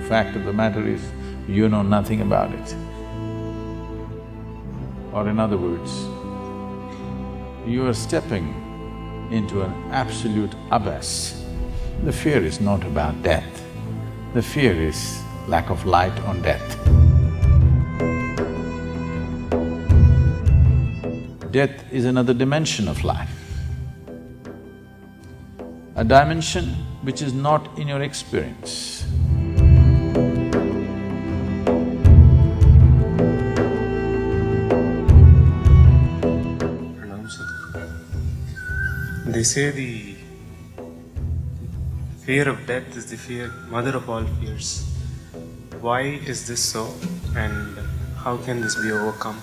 The fact of the matter is, you know nothing about it. Or in other words, you are stepping into an absolute abyss. The fear is not about death, the fear is lack of light on death. Death is another dimension of life, a dimension which is not in your experience. They say the fear of death is the mother of all fears. Why is this so, and how can this be overcome?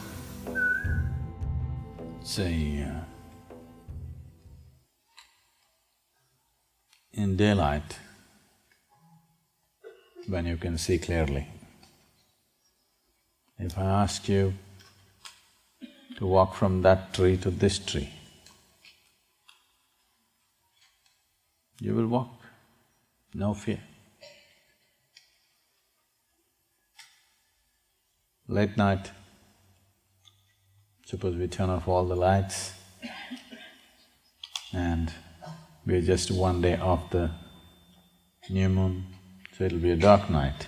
Say, in daylight, when you can see clearly, if I ask you to walk from that tree to this tree, you will walk, no fear. Late night, suppose we turn off all the lights and we're just one day off the new moon, so it'll be a dark night.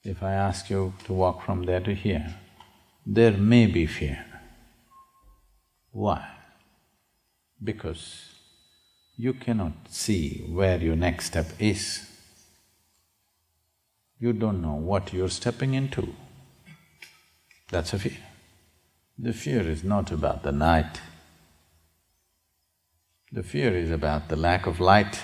If I ask you to walk from there to here, there may be fear. Why? Because you cannot see where your next step is. You don't know what you're stepping into. That's a fear. The fear is not about the night. The fear is about the lack of light.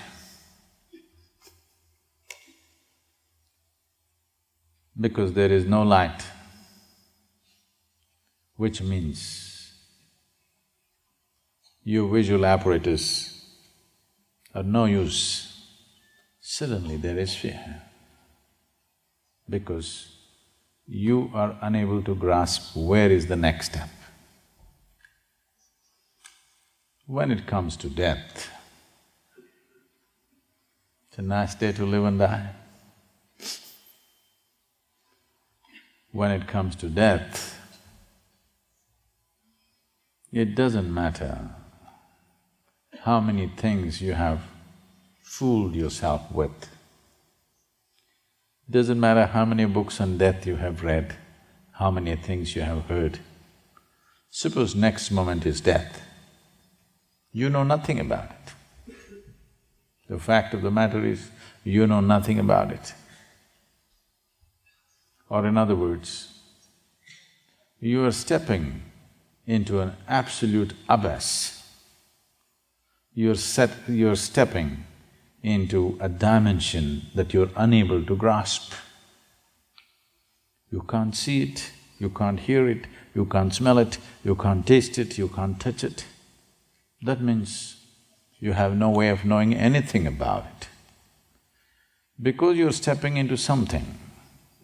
Because there is no light, which means your visual apparatus are no use, suddenly there is fear. Because you are unable to grasp where is the next step. When it comes to death, it's a nice day to live and die. When it comes to death, it doesn't matter how many things you have fooled yourself with. Doesn't matter how many books on death you have read, how many things you have heard. Suppose next moment is death, you know nothing about it. The fact of the matter is, you know nothing about it. Or in other words, you are stepping into an absolute abyss. You're stepping into a dimension that you're unable to grasp. You can't see it, you can't hear it, you can't smell it, you can't taste it, you can't touch it. That means you have no way of knowing anything about it. Because you're stepping into something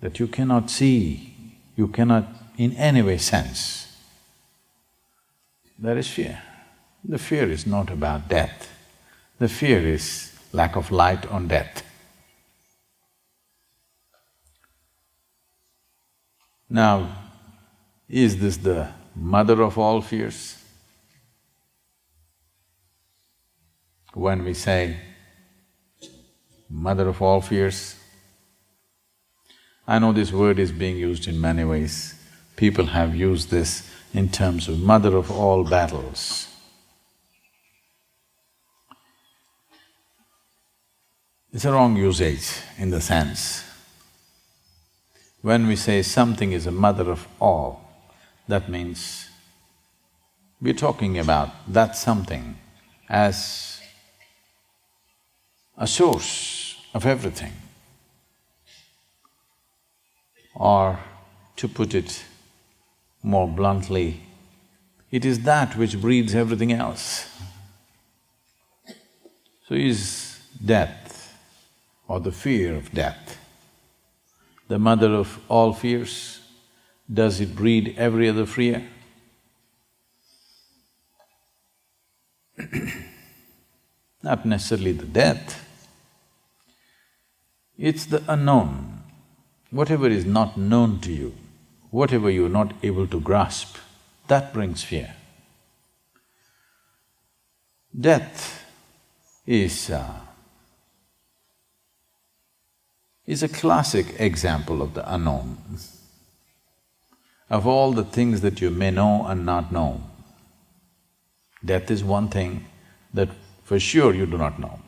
that you cannot see, you cannot in any way sense, there is fear. The fear is not about death, the fear is lack of light on death. Now, is this the mother of all fears? When we say mother of all fears, I know this word is being used in many ways. People have used this in terms of mother of all battles. It's a wrong usage in the sense, when we say something is a mother of all, that means we're talking about that something as a source of everything. Or to put it more bluntly, it is that which breeds everything else. So is death or the fear of death the mother of all fears? Does it breed every other fear? Not necessarily the death. It's the unknown. Whatever is not known to you, whatever you're not able to grasp, that brings fear. Death is a classic example of the unknown. Of all the things that you may know and not know, death is one thing that for sure you do not know.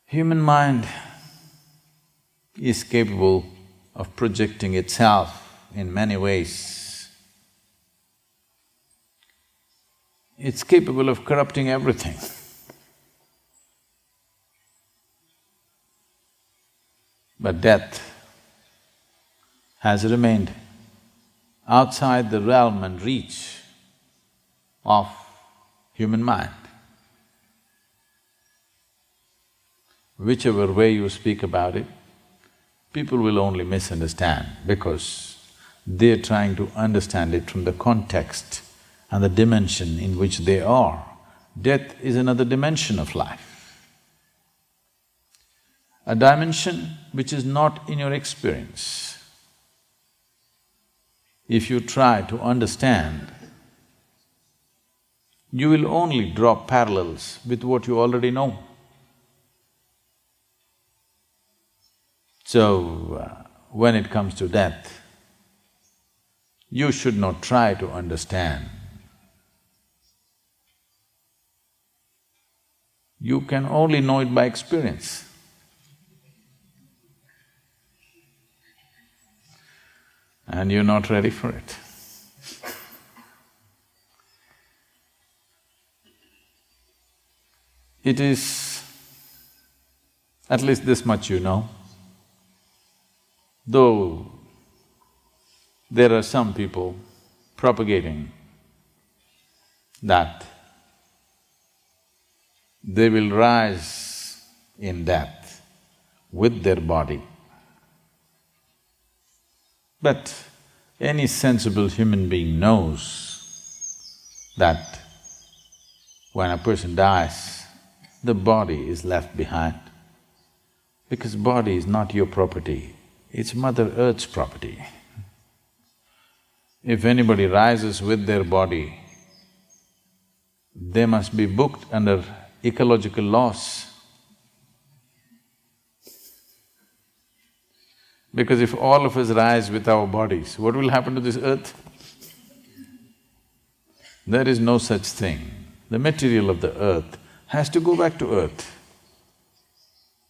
Human mind is capable of projecting itself in many ways. It's capable of corrupting everything. But death has remained outside the realm and reach of human mind. Whichever way you speak about it, people will only misunderstand because they're trying to understand it from the context and the dimension in which they are. Death is another dimension of life, a dimension which is not in your experience. If you try to understand, you will only draw parallels with what you already know. So, when it comes to death, you should not try to understand. You can only know it by experience. And you're not ready for it. It is… at least this much you know. Though there are some people propagating that they will rise in death with their body. But any sensible human being knows that when a person dies, the body is left behind. Because body is not your property, it's Mother Earth's property. If anybody rises with their body, they must be booked under ecological laws. Because if all of us rise with our bodies, what will happen to this earth? There is no such thing. The material of the earth has to go back to earth.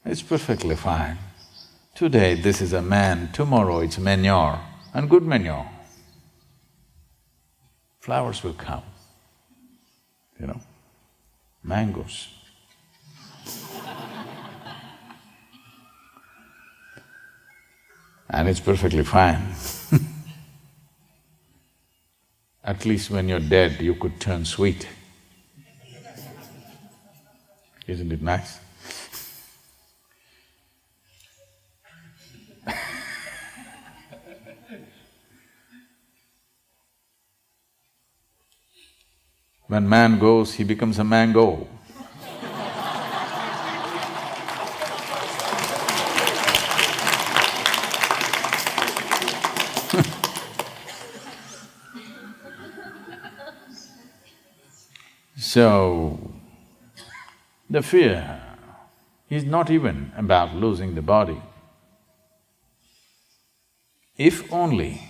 It's perfectly fine. Today this is a man, tomorrow it's manure, and good manure. Flowers will come, you know, mangoes. And it's perfectly fine. At least when you're dead, you could turn sweet. Isn't it nice? When man goes, he becomes a mango. So, the fear is not even about losing the body. If only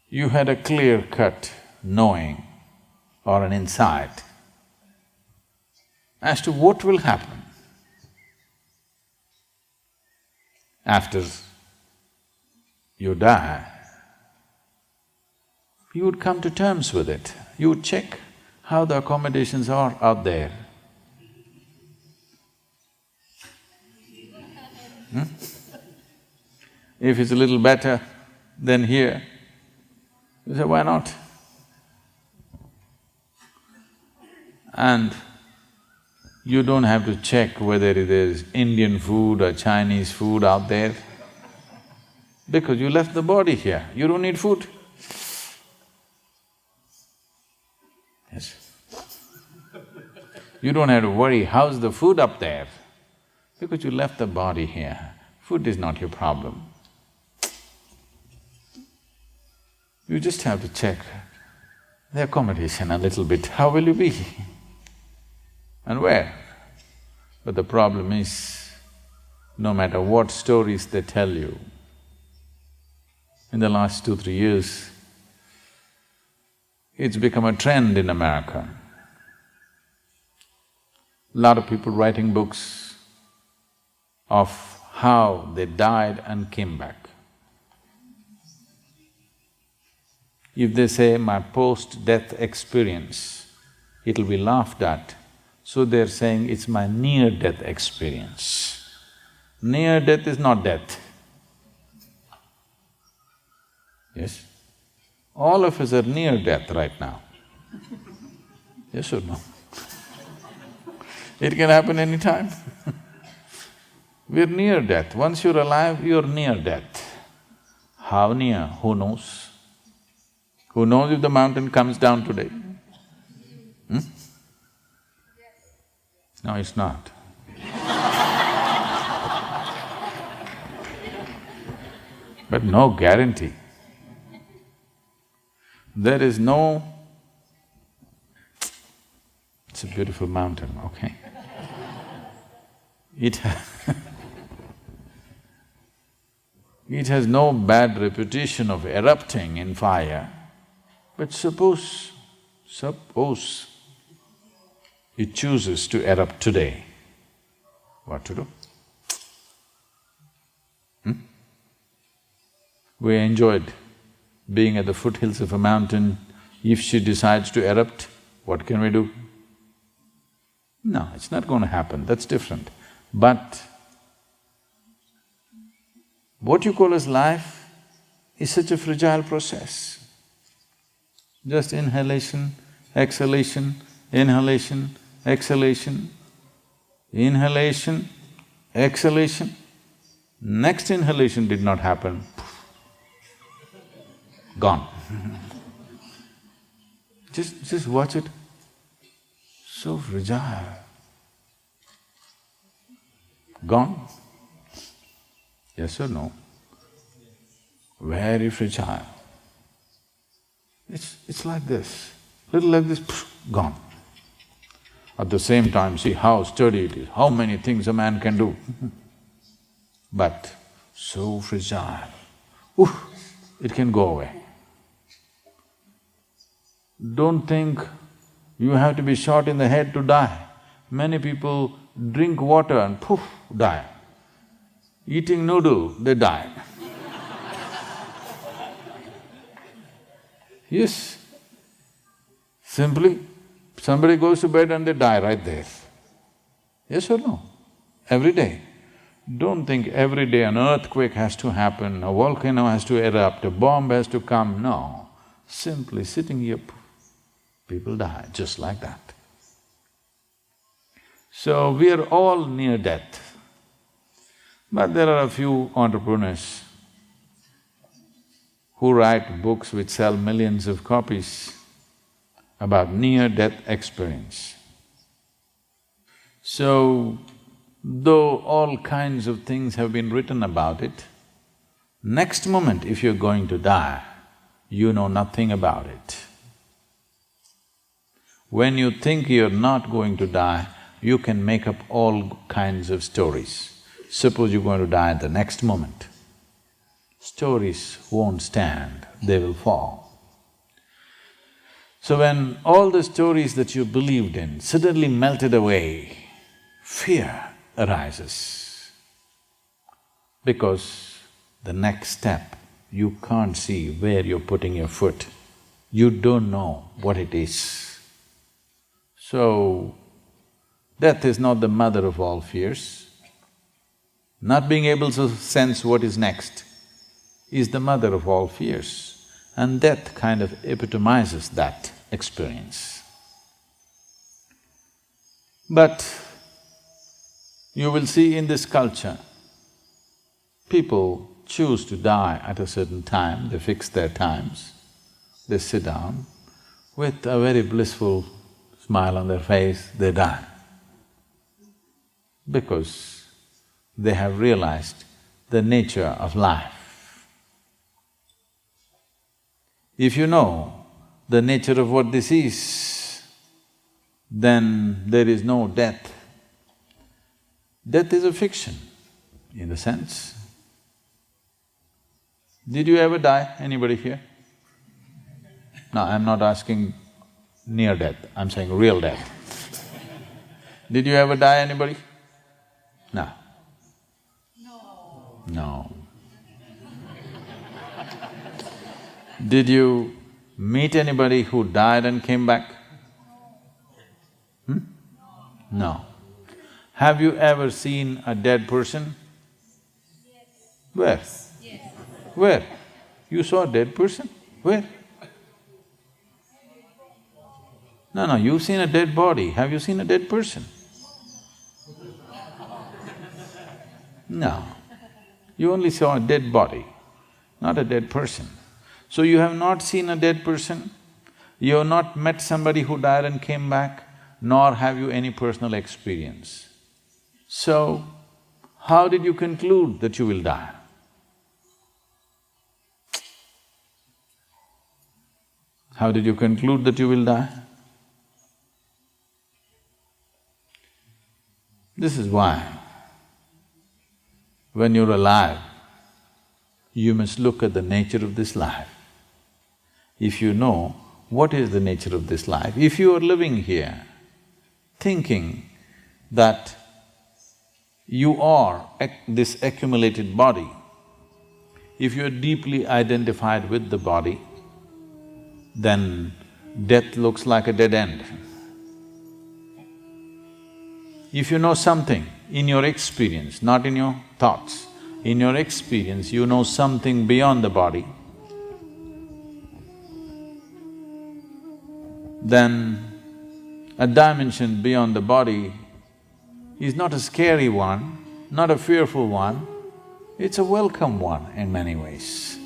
you had a clear-cut knowing or an insight as to what will happen after you die, you would come to terms with it. You would check how the accommodations are out there. If it's a little better than here, you say, why not? And you don't have to check whether it is Indian food or Chinese food out there, because you left the body here, you don't need food. Yes. You don't have to worry, how's the food up there? Because you left the body here. Food is not your problem. You just have to check the accommodation a little bit, how will you be? And where? But the problem is, no matter what stories they tell you, in the last 2-3 years, it's become a trend in America. Lot of people writing books of how they died and came back. If they say, my post-death experience, it'll be laughed at. So they're saying, it's my near-death experience. Near-death is not death. Yes? All of us are near death right now. Yes or no? It can happen anytime. We're near death. Once you're alive, you're near death. How near? Who knows? Who knows if the mountain comes down today? No, it's not. But no guarantee. There is no… It's a beautiful mountain, okay? It it has no bad reputation of erupting in fire, but suppose it chooses to erupt today, what to do? We enjoyed being at the foothills of a mountain. If she decides to erupt, what can we do? No, it's not going to happen, that's different. But what you call as life is such a fragile process. Just inhalation, exhalation, inhalation, exhalation, inhalation, exhalation. Next inhalation did not happen, gone. Just watch it. So fragile. Gone? Yes or no? Very fragile. It's like this, little like this, gone. At the same time, see how sturdy it is, how many things a man can do. But so fragile, it can go away. Don't think you have to be shot in the head to die. Many people drink water and poof, die. Eating noodle, they die. Yes, simply somebody goes to bed and they die right there. Yes or no? Every day. Don't think every day an earthquake has to happen, a volcano has to erupt, a bomb has to come, no. Simply sitting here, people die just like that. So we are all near death. But there are a few entrepreneurs who write books which sell millions of copies about near-death experience. So, though all kinds of things have been written about it, next moment if you're going to die, you know nothing about it. When you think you're not going to die, you can make up all kinds of stories. Suppose you're going to die at the next moment. Stories won't stand, they will fall. So when all the stories that you believed in suddenly melted away, fear arises. Because the next step, you can't see where you're putting your foot. You don't know what it is. So, death is not the mother of all fears. Not being able to sense what is next is the mother of all fears, and death kind of epitomizes that experience. But you will see in this culture, people choose to die at a certain time, they fix their times, they sit down with a very blissful smile on their face, they die. because they have realized the nature of life. If you know the nature of what this is, then there is no death. Death is a fiction, in a sense. Did you ever die, anybody here? No, I'm not asking near death, I'm saying real death. Did you ever die, anybody? No. No. Did you meet anybody who died and came back? No. Have you ever seen a dead person? Where? Where? You saw a dead person? Where? No, you've seen a dead body. Have you seen a dead person? No. You only saw a dead body, not a dead person. So you have not seen a dead person, you have not met somebody who died and came back, nor have you any personal experience. So, how did you conclude that you will die? How did you conclude that you will die? This is why, when you're alive, you must look at the nature of this life. If you know what is the nature of this life, if you are living here thinking that you are this accumulated body, if you are deeply identified with the body, then death looks like a dead end. If you know something in your experience, not in your thoughts, in your experience you know something beyond the body, then a dimension beyond the body is not a scary one, not a fearful one, it's a welcome one in many ways.